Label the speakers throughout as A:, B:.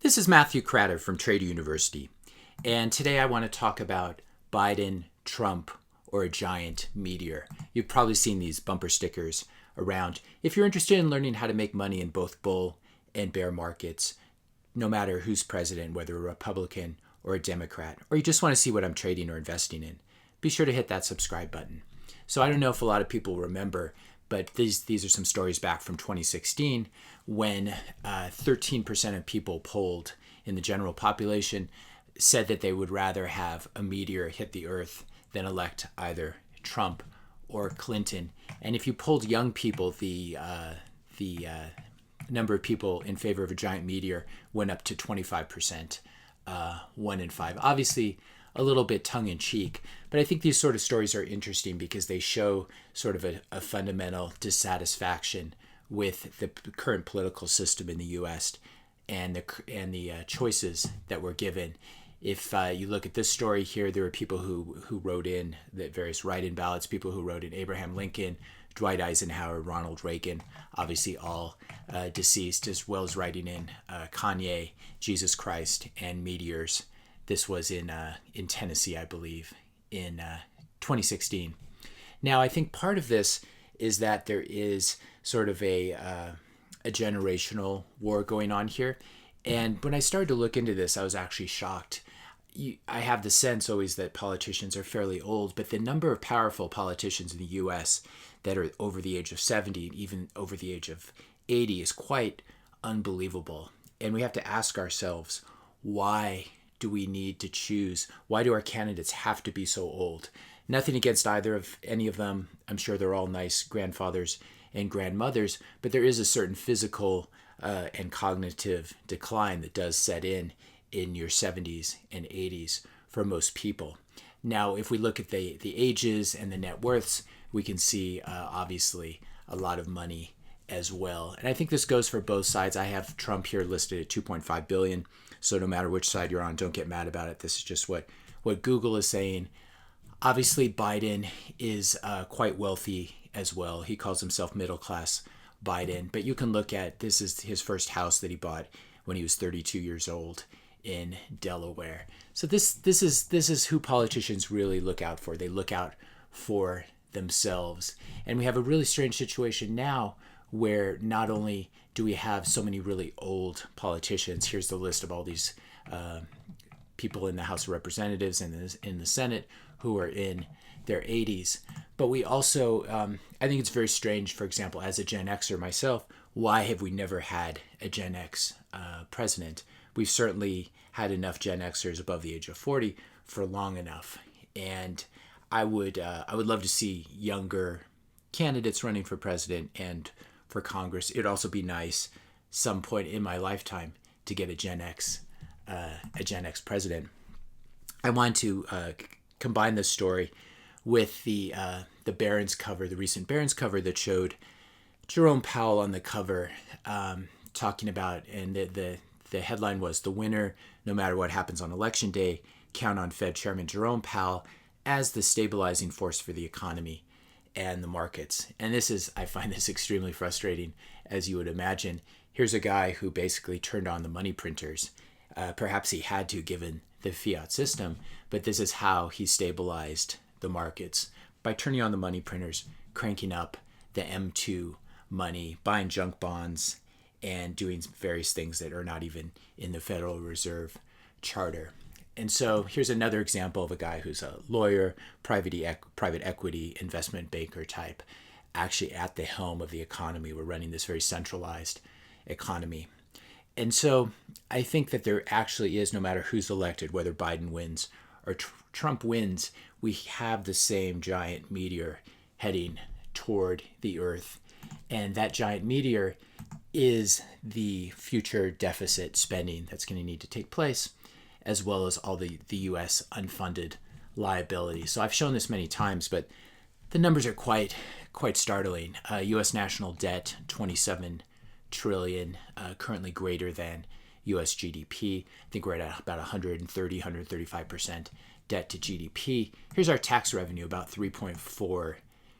A: This is Matthew Cratter from Trader University, and today I want to talk about Biden, Trump, or a giant meteor. You've probably seen these bumper stickers around. If you're interested in learning how to make money in both bull and bear markets, no matter who's president, whether a Republican or a Democrat, or you just want to see what I'm trading or investing in, be sure to hit that subscribe button. So I don't know if a lot of people remember, but these are some stories back from 2016 when 13% of people polled in the general population said that they would rather have a meteor hit the earth than elect either Trump or Clinton. And if you polled young people, the number of people in favor of a giant meteor went up to 25%, 1 in 5. Obviously, a little bit tongue-in-cheek, but I think these sort of stories are interesting because they show sort of a fundamental dissatisfaction with the current political system in the U.S. and the choices that were given. If you look at this story here, there are people who wrote in the various write-in ballots, people who wrote in Abraham Lincoln, Dwight Eisenhower, Ronald Reagan, obviously all deceased, as well as writing in Kanye, Jesus Christ, and meteors. This was in Tennessee, I believe, in 2016. Now, I think part of this is that there is sort of a generational war going on here. And when I started to look into this, I was actually shocked. I have the sense always that politicians are fairly old, but the number of powerful politicians in the U.S. that are over the age of 70, even over the age of 80, is quite unbelievable. And we have to ask ourselves, why do we need to choose? Why do our candidates have to be so old? Nothing against either of any of them. I'm sure they're all nice grandfathers and grandmothers, but there is a certain physical and cognitive decline that does set in your 70s and 80s for most people. Now, if we look at the ages and the net worths, we can see obviously a lot of money as well. And I think this goes for both sides. I have Trump here listed at $2.5 billion. So no matter which side you're on, don't get mad about it. This is just what Google is saying. Obviously, Biden is quite wealthy as well. He calls himself middle class Biden. But you can look at, this is his first house that he bought when he was 32 years old in Delaware. So this is who politicians really look out for. They look out for themselves. And we have a really strange situation now where not only do we have so many really old politicians, here's the list of all these people in the House of Representatives and in the Senate who are in their 80s, but we also, I think it's very strange, for example, as a Gen Xer myself, why have we never had a Gen X president? We've certainly had enough Gen Xers above the age of 40 for long enough, and I would love to see younger candidates running for president and for Congress. It'd also be nice some point in my lifetime to get a Gen X president. I want to combine this story with the Barron's cover, the recent Barron's cover that showed Jerome Powell on the cover talking about, and the headline was, "The winner, no matter what happens on election day, count on Fed Chairman Jerome Powell as the stabilizing force for the economy and the markets." And I find this extremely frustrating, as you would imagine. Here's a guy who basically turned on the money printers. Perhaps he had to, given the fiat system, but this is how he stabilized the markets, by turning on the money printers, cranking up the M2 money, buying junk bonds, and doing various things that are not even in the Federal Reserve Charter. And so here's another example of a guy who's a lawyer, private equity, investment banker type, actually at the helm of the economy. We're running this very centralized economy. And so I think that there actually is, no matter who's elected, whether Biden wins or Trump wins, we have the same giant meteor heading toward the earth. And that giant meteor is the future deficit spending that's going to need to take place, as well as all the U.S. unfunded liability. So I've shown this many times, but the numbers are quite startling. U.S. national debt, 27 trillion, currently greater than U.S. GDP. I think we're at about 135% debt to GDP. Here's our tax revenue, about 3.4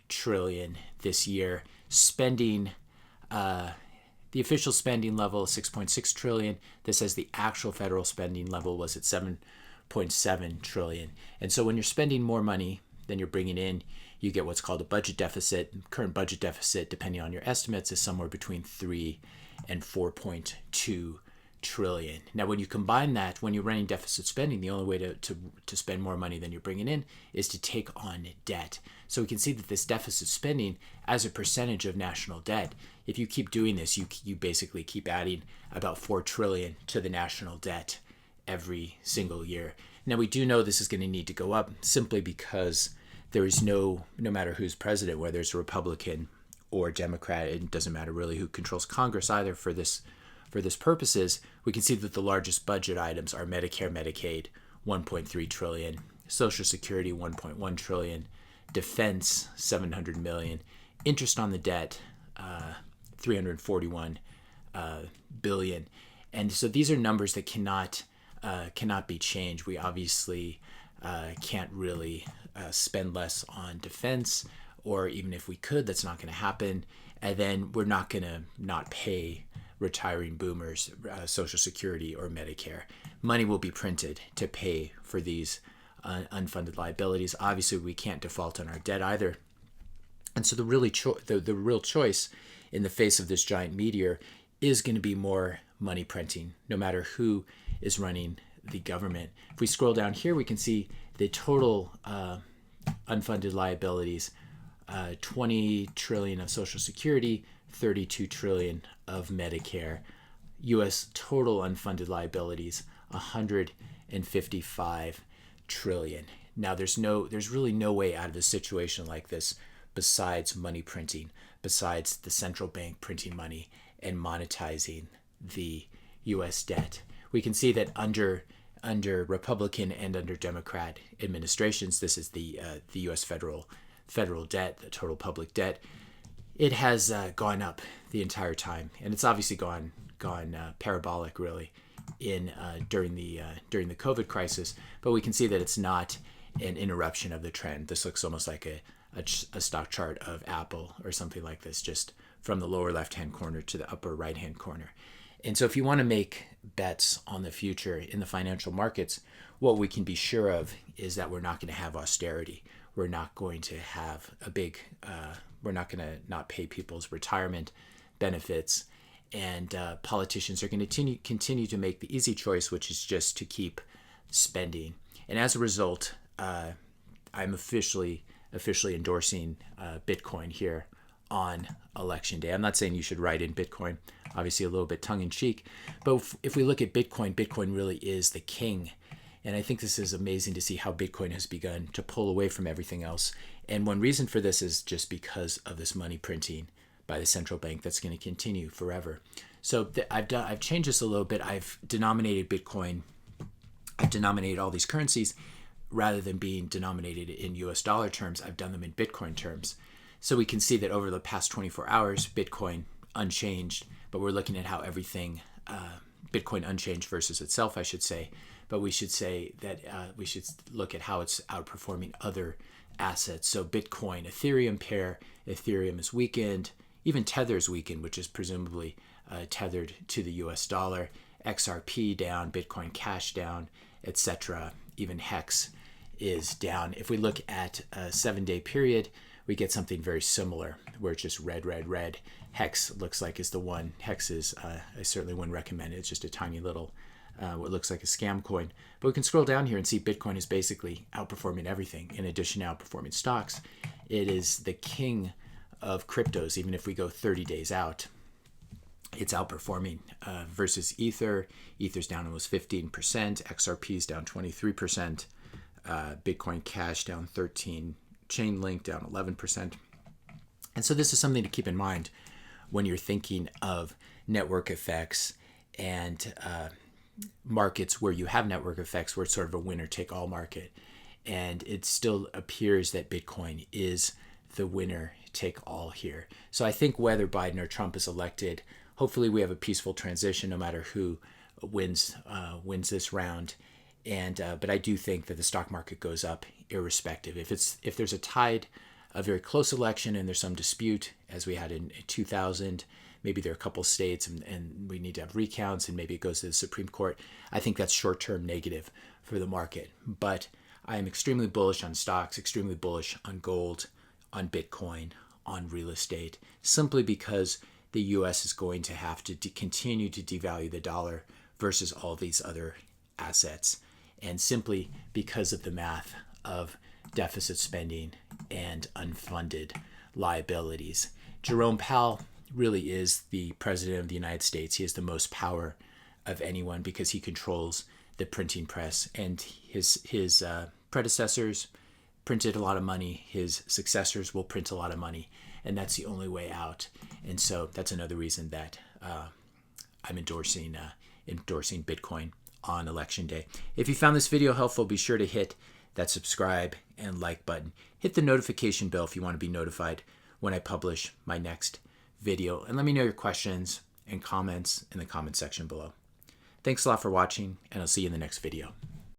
A: trillion this year. Spending the official spending level is 6.6 trillion. This says the actual federal spending level was at 7.7 trillion. And so when you're spending more money than you're bringing in, you get what's called a budget deficit. Current budget deficit, depending on your estimates, is somewhere between 3 and 4.2 trillion. Now, when you combine that, when you're running deficit spending, the only way to spend more money than you're bringing in is to take on debt. So we can see that this deficit spending as a percentage of national debt, if you keep doing this, you basically keep adding about 4 trillion to the national debt every single year. Now, we do know this is going to need to go up simply because there is no matter who's president, whether it's a Republican or Democrat, it doesn't matter really who controls Congress either for this purposes, we can see that the largest budget items are Medicare, Medicaid, 1.3 trillion, Social Security, 1.1 trillion, defense, 700 million, interest on the debt, 341 billion. And so these are numbers that cannot be changed. We obviously can't really spend less on defense, or even if we could, that's not going to happen. And then we're not going to not pay retiring boomers Social Security or Medicare. Money will be printed to pay for these unfunded liabilities. Obviously, we can't default on our debt either. And so the real choice in the face of this giant meteor is going to be more money printing, no matter who is running the government. If we scroll down here, we can see the total unfunded liabilities, 20 trillion of Social Security, 32 trillion of Medicare. U.S. total unfunded liabilities, 155 trillion. Now, there's really no way out of a situation like this besides money printing, besides the central bank printing money and monetizing the U.S. debt. We can see that under Republican and under Democrat administrations, this is the U.S. federal debt, the total public debt. It has gone up the entire time, and it's obviously gone parabolic really during the COVID crisis. But we can see that it's not an interruption of the trend. This looks almost like a stock chart of Apple or something like this, just from the lower left-hand corner to the upper right-hand corner. And so if you want to make bets on the future in the financial markets, what we can be sure of is that we're not going to have austerity. We're not going to have we're not going to not pay people's retirement benefits. And politicians are going to continue to make the easy choice, which is just to keep spending. And as a result, I'm officially endorsing Bitcoin here on election day. I'm not saying you should write in Bitcoin, obviously a little bit tongue-in-cheek, but if we look at Bitcoin really is the king. And I think this is amazing to see how Bitcoin has begun to pull away from everything else. And one reason for this is just because of this money printing by the central bank that's going to continue forever. So I've changed this a little bit. I've denominated Bitcoin. I've denominated all these currencies rather than being denominated in US dollar terms. I've done them in Bitcoin terms. So we can see that over the past 24 hours, Bitcoin unchanged, but we're looking at how everything, Bitcoin unchanged versus itself, I should say. But we should say that we should look at how it's outperforming other assets. So Bitcoin, Ethereum pair, Ethereum is weakened. Even Tether is weakened, which is presumably tethered to the US dollar. XRP down, Bitcoin Cash down, etc. Even Hex is down. If we look at a 7-day period, we get something very similar where it's just red, red, red. Hex looks like is the one. Hex is, I certainly wouldn't recommend it. It's just a tiny little, what looks like a scam coin. But we can scroll down here and see Bitcoin is basically outperforming everything. In addition to outperforming stocks, it is the king of cryptos. Even if we go 30 days out, it's outperforming versus Ether. Ether's down almost 15%. XRP's down 23%. Bitcoin Cash down 13%. Chainlink down 11%. And so this is something to keep in mind when you're thinking of network effects and markets where you have network effects, where it's sort of a winner-take-all market. And it still appears that Bitcoin is the winner-take-all here. So I think whether Biden or Trump is elected, hopefully we have a peaceful transition no matter who wins this round. And but I do think that the stock market goes up irrespective. If there's a very close election and there's some dispute, as we had in 2000, maybe there are a couple states and we need to have recounts and maybe it goes to the Supreme Court. I think that's short-term negative for the market. But I am extremely bullish on stocks, extremely bullish on gold, on Bitcoin, on real estate, simply because the U.S. is going to have to continue to devalue the dollar versus all these other assets, and simply because of the math of deficit spending and unfunded liabilities. Jerome Powell really is the president of the United States. He has the most power of anyone because he controls the printing press, and his predecessors printed a lot of money. His successors will print a lot of money, and that's the only way out. And so that's another reason that I'm endorsing Bitcoin on election day. If you found this video helpful, be sure to hit that subscribe and like button. Hit the notification bell if you want to be notified when I publish my next video. And let me know your questions and comments in the comment section below. Thanks a lot for watching, and I'll see you in the next video.